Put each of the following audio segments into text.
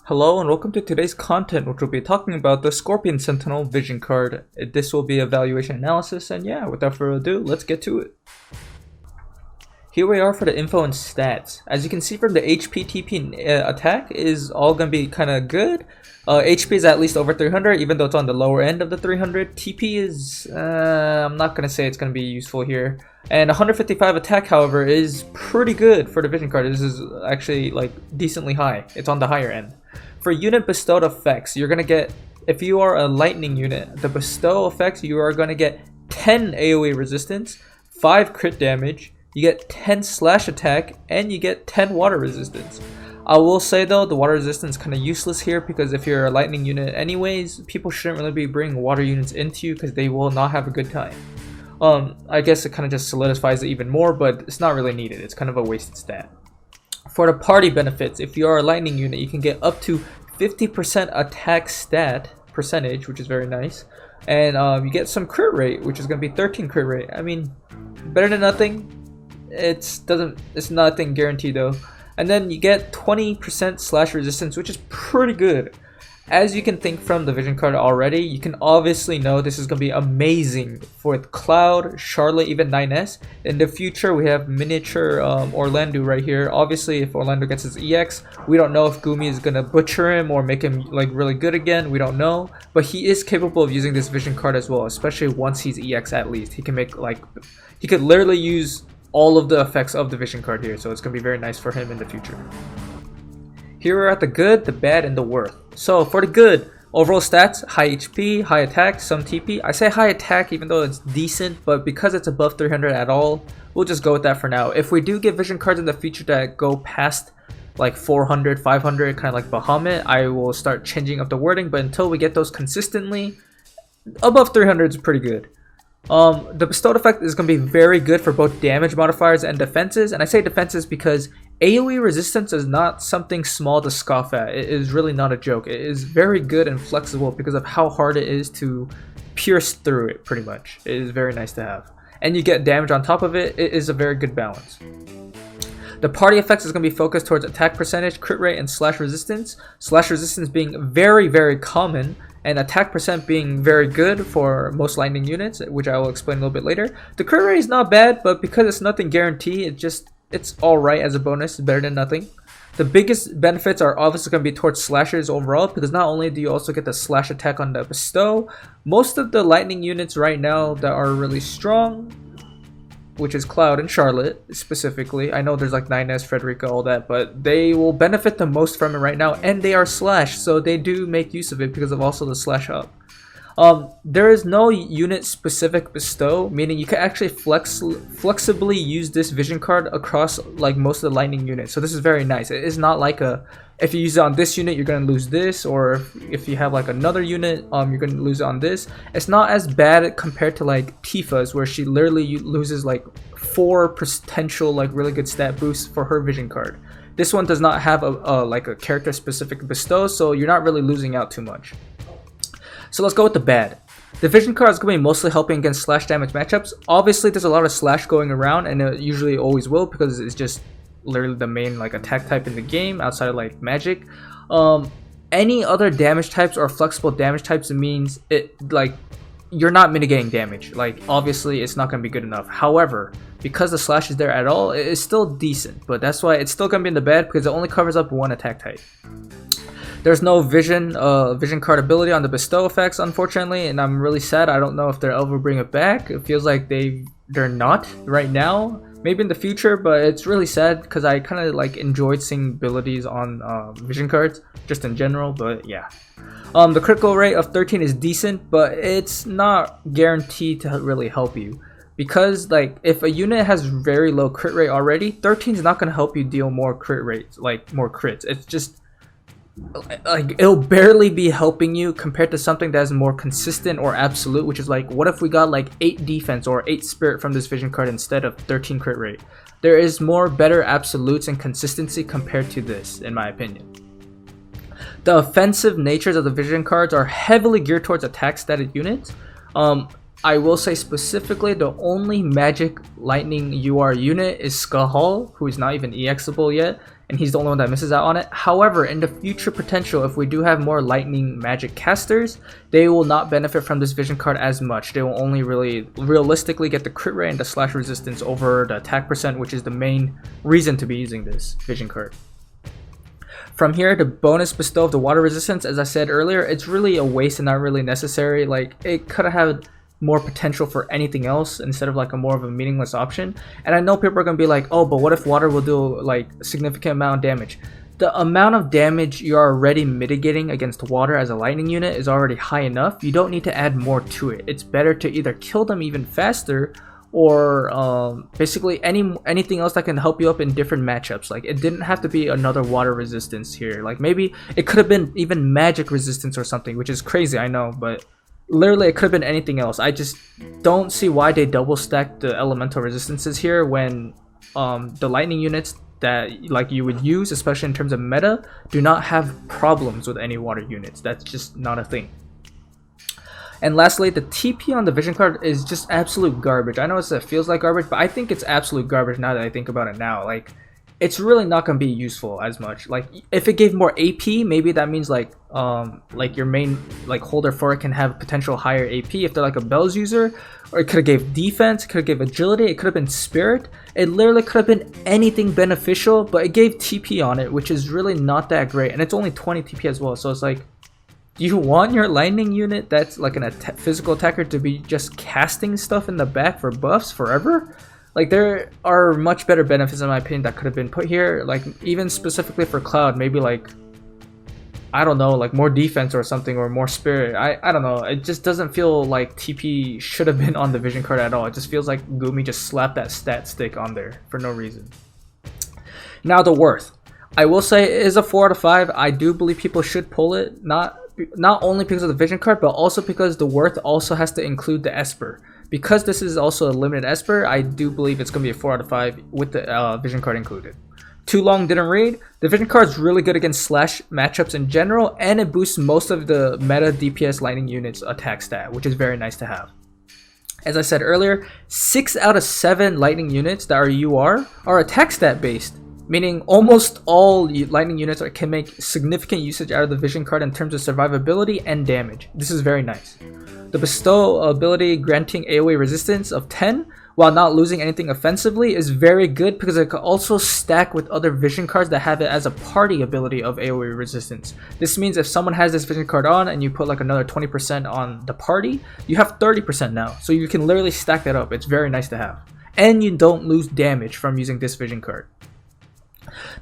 Hello and welcome to today's content, which will be talking about the Scorpion Sentinel vision card. This will be evaluation analysis, and yeah, without further ado, let's get to it. Here we are for the info and stats. As you can see from the HP, TP, and attack is all going to be kind of good. HP is at least over 300, even though it's on the lower end of the 300. TP is, I'm not going to say it's going to be useful here. And 155 attack, however, is pretty good for the vision card. This is actually like decently high. It's on the higher end. For unit bestowed effects, you're going to get, if you are a lightning unit, the bestow effects, you are going to get 10 AoE resistance, 5 crit damage, you get 10 slash attack, and you get 10 water resistance. I will say though, the water resistance is kind of useless here because if you're a lightning unit anyways, people shouldn't really be bringing water units into you because they will not have a good time. I guess it kind of just solidifies it even more, but it's not really needed. It's kind of a wasted stat. For the party benefits, if you are a lightning unit, you can get up to 50% attack stat percentage, which is very nice. And you get some crit rate, which is going to be 13 crit rate. I mean, better than nothing. It's nothing guaranteed though. And then you get 20% slash resistance, which is pretty good. As you can think from the vision card already, you can obviously know this is going to be amazing for Cloud, Charlotte, even 9S. In the future, we have miniature Orlando right here. Obviously, if Orlando gets his EX, we don't know if Gumi is going to butcher him or make him like really good again. We don't know. But he is capable of using this vision card as well, especially once he's EX at least. He can make like, he could literally use all of the effects of the vision card here. So it's going to be very nice for him in the future. Here we're at the good, the bad, and the worth. So for the good, overall stats, high HP, high attack, some TP. I say high attack even though it's decent, but because it's above 300 at all, we'll just go with that for now. If we do get vision cards in the future that go past like 400, 500, kind of like Bahamut, I will start changing up the wording, but until we get those consistently, above 300 is pretty good. The bestowed effect is going to be very good for both damage modifiers and defenses, and I say defenses because AoE resistance is not something small to scoff at. It is really not a joke. It is very good and flexible because of how hard it is to pierce through it, pretty much. It is very nice to have. And you get damage on top of it. It is a very good balance. The party effects is going to be focused towards attack percentage, crit rate, and slash resistance. Slash resistance being very, very common, and attack percent being very good for most lightning units, which I will explain a little bit later. The crit rate is not bad, but because it's nothing guaranteed, it's alright as a bonus. It's better than nothing. The biggest benefits are obviously going to be towards slashers overall, because not only do you also get the slash attack on the bestow, most of the lightning units right now that are really strong, which is Cloud and Charlotte specifically. I know there's like 9S, Frederica, all that, but they will benefit the most from it right now, and they are slash, so they do make use of it because of also the slash up. There is no unit specific bestow, meaning you can actually flexibly use this vision card across like most of the lightning units. So this is very nice. It is not like if you use it on this unit, you're going to lose this, or if you have like another unit, you're going to lose it on this. It's not as bad compared to like Tifa's, where she literally loses like 4 potential like really good stat boosts for her vision card. This one does not have like a character specific bestow, so you're not really losing out too much. So let's go with the bad. The vision card is going to be mostly helping against slash damage matchups. Obviously, there's a lot of slash going around, and it usually always will because it's just literally the main like attack type in the game outside of like magic. Any other damage types or flexible damage types, it means it like you're not mitigating damage. Like obviously, it's not going to be good enough. However, because the slash is there at all, it is still decent. But that's why it's still going to be in the bad because it only covers up one attack type. There's no vision card ability on the bestow effects, unfortunately, and I'm really sad. I don't know if they'll ever bring it back. It feels like they're not right now. Maybe in the future, but it's really sad because I kind of like enjoyed seeing abilities on vision cards just in general. But yeah, the critical rate of 13 is decent, but it's not guaranteed to really help you. Because like if a unit has very low crit rate already, 13 is not going to help you deal more crit rates, like more crits. It's just like it'll barely be helping you compared to something that is more consistent or absolute, which is like, what if we got like 8 defense or 8 spirit from this vision card instead of 13 crit rate? There is more better absolutes and consistency compared to this, in my opinion. The offensive natures of the vision cards are heavily geared towards attack static units. I will say specifically the only magic lightning UR unit is Skull, who is not even EXable yet, and he's the only one that misses out on it. However, in the future potential, if we do have more lightning magic casters, they will not benefit from this vision card as much. They will only really realistically get the crit rate and the slash resistance over the attack percent, which is the main reason to be using this vision card. From here, the bonus bestow of the water resistance, as I said earlier, it's really a waste and not really necessary. Like, it could have had more potential for anything else instead of like a more of a meaningless option. And I know people are gonna be like, oh, but what if water will do like a significant amount of damage? The amount of damage you're already mitigating against water as a lightning unit is already high enough. You don't need to add more to it. It's better to either kill them even faster or basically anything else that can help you up in different matchups. Like, it didn't have to be another water resistance here. Like, maybe it could have been even magic resistance or something, which is crazy, I know, but literally it could have been anything else. I just don't see why they double stacked the elemental resistances here when the lightning units that like you would use, especially in terms of meta, do not have problems with any water units. That's just not a thing. And lastly, the TP on the vision card is just absolute garbage. I know it feels like garbage, but I think it's absolute garbage now that I think about it now. Like, it's really not gonna be useful as much. Like, if it gave more AP, maybe that means like your main like holder for it can have potential higher AP if they're like a Bells user, or it could have gave defense, it could have gave agility, it could have been spirit. It literally could have been anything beneficial, but it gave TP on it, which is really not that great, and it's only 20 TP as well. So it's like, do you want your lightning unit that's like an physical attacker to be just casting stuff in the back for buffs forever? Like, there are much better benefits in my opinion that could have been put here, like even specifically for Cloud, maybe like, I don't know, like more defense or something, or more spirit. I don't know, it just doesn't feel like TP should have been on the vision card at all. It just feels like Gumi just slapped that stat stick on there for no reason. Now the worth. I will say it is a 4 out of 5. I do believe people should pull it, not only because of the vision card, but also because the worth also has to include the esper. Because this is also a limited esper, I do believe it's going to be a 4 out of 5 with the vision card included. Too long didn't read. The vision card is really good against slash matchups in general, and it boosts most of the meta DPS lightning units attack stat, which is very nice to have. As I said earlier, 6 out of 7 lightning units that are UR are attack stat based, meaning almost all lightning units can make significant usage out of the vision card in terms of survivability and damage. This is very nice. The bestow ability granting AoE resistance of 10 while not losing anything offensively is very good because it can also stack with other vision cards that have it as a party ability of AoE resistance. This means if someone has this vision card on and you put like another 20% on the party, you have 30% now. So you can literally stack that up. It's very nice to have. And you don't lose damage from using this vision card.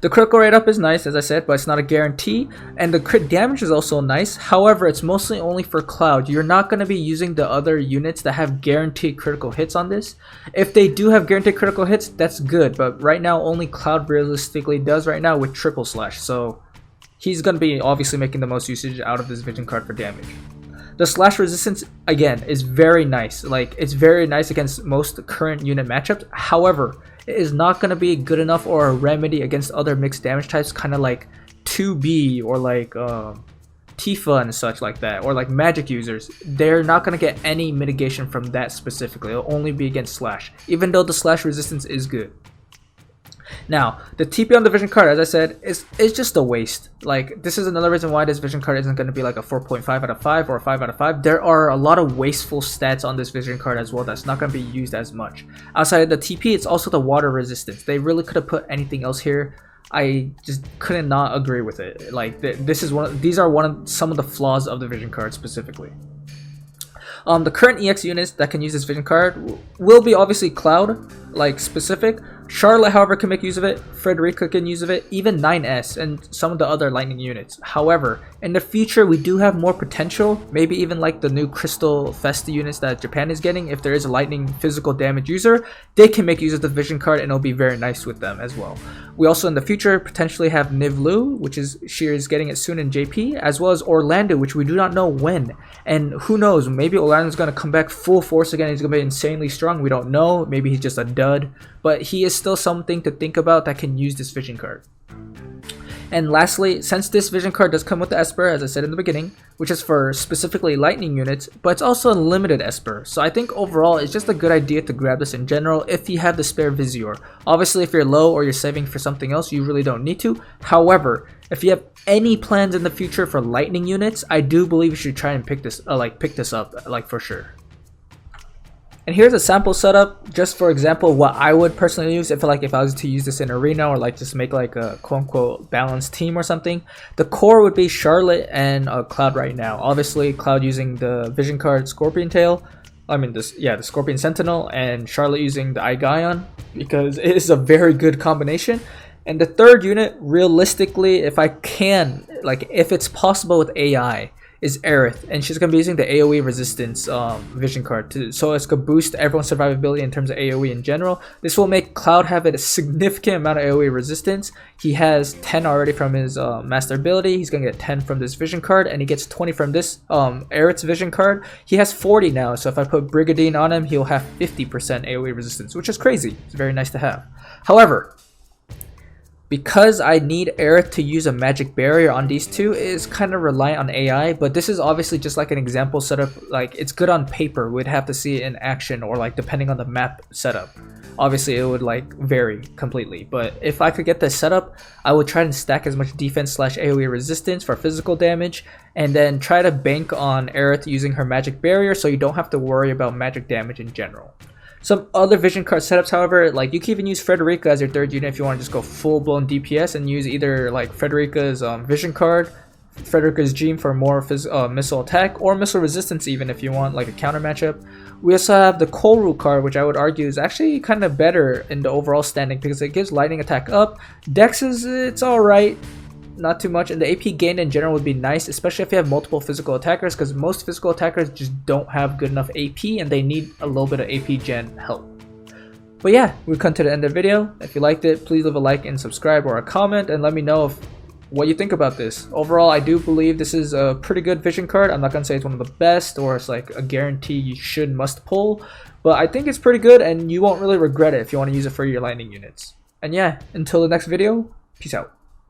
The critical rate up is nice, as I said, but it's not a guarantee, and the crit damage is also nice. However, it's mostly only for Cloud. You're not going to be using the other units that have guaranteed critical hits on this. If they do have guaranteed critical hits, that's good, but right now only Cloud realistically does right now with triple slash, so he's going to be obviously making the most usage out of this vision card for damage. The slash resistance, again, is very nice. Like, it's very nice against most current unit matchups. However, it is not going to be good enough or a remedy against other mixed damage types, kind of like 2B or like Tifa and such like that, or like magic users. They're not going to get any mitigation from that specifically. It'll only be against slash, even though the slash resistance is good. Now, the TP on the vision card, as I said, is just a waste. Like, this is another reason why this vision card isn't going to be like a 4.5 out of 5 or a 5 out of 5. There are a lot of wasteful stats on this vision card as well that's not going to be used as much. Outside of the TP, it's also the water resistance. They really could have put anything else here. I just couldn't not agree with it. Like, these are some of the flaws of the vision card specifically. The current EX units that can use this vision card will be obviously Cloud, like specific. Charlotte, however, can make use of it. Frederica can use of it. Even 9S and some of the other lightning units. However, in the future, we do have more potential. Maybe even like the new Crystal Festa units that Japan is getting. If there is a lightning physical damage user, they can make use of the vision card, and it'll be very nice with them as well. We also in the future potentially have Nivlu, which is she is getting it soon in JP, as well as Orlando, which we do not know when. And who knows, maybe Orlando's going to come back full force again. He's going to be insanely strong. We don't know. Maybe he's just a dud. But he is still something to think about that can use this vision card. And lastly, since this vision card does come with the esper, as I said in the beginning, which is for specifically lightning units, but it's also a limited esper. So I think overall it's just a good idea to grab this in general if you have the spare Visior. Obviously if you're low or you're saving for something else, you really don't need to. However, if you have any plans in the future for lightning units, I do believe you should try and pick this up for sure. And here's a sample setup, just for example, what I would personally use if I was to use this in arena or just make like a quote-unquote balanced team or something. The core would be Charlotte and Cloud right now. Obviously, Cloud using the vision card Scorpion Tail. The Scorpion Sentinel, and Charlotte using the Aigaon, because it is a very good combination. And the third unit, realistically, if it's possible with AI, is Aerith, and she's going to be using the AoE resistance vision card so it's going to boost everyone's survivability in terms of AoE in general. This will make Cloud have a significant amount of AoE resistance. He has 10 already from his master ability. He's going to get 10 from this vision card, and he gets 20 from this Aerith's vision card. He has 40 now, so if I put Brigadine on him, he'll have 50% AoE resistance, which is crazy. It's very nice to have. However, because I need Aerith to use a magic barrier on these two, it is kind of reliant on AI, but this is obviously just like an example setup. It's good on paper. We'd have to see it in action, or depending on the map setup. Obviously it would vary completely, but if I could get this setup, I would try to stack as much defense / AoE resistance for physical damage, and then try to bank on Aerith using her magic barrier so you don't have to worry about magic damage in general. Some other vision card setups, however, you can even use Frederica as your third unit if you want to just go full-blown DPS and use either Frederica's vision card, Frederica's Gem for more missile attack, or missile resistance even if you want a counter matchup. We also have the Koru card, which I would argue is actually kind of better in the overall standing because it gives lightning attack up. Dex it's alright. Not too much, and the AP gain in general would be nice, especially if you have multiple physical attackers, because most physical attackers just don't have good enough AP and they need a little bit of AP gen help. But yeah, we've come to the end of the video. If you liked it, please leave a like and subscribe or a comment and let me know what you think about this. Overall, I do believe this is a pretty good vision card. I'm not gonna say it's one of the best or it's a guarantee you must pull, but I think it's pretty good and you won't really regret it if you want to use it for your lightning units. And yeah, until the next video, peace out.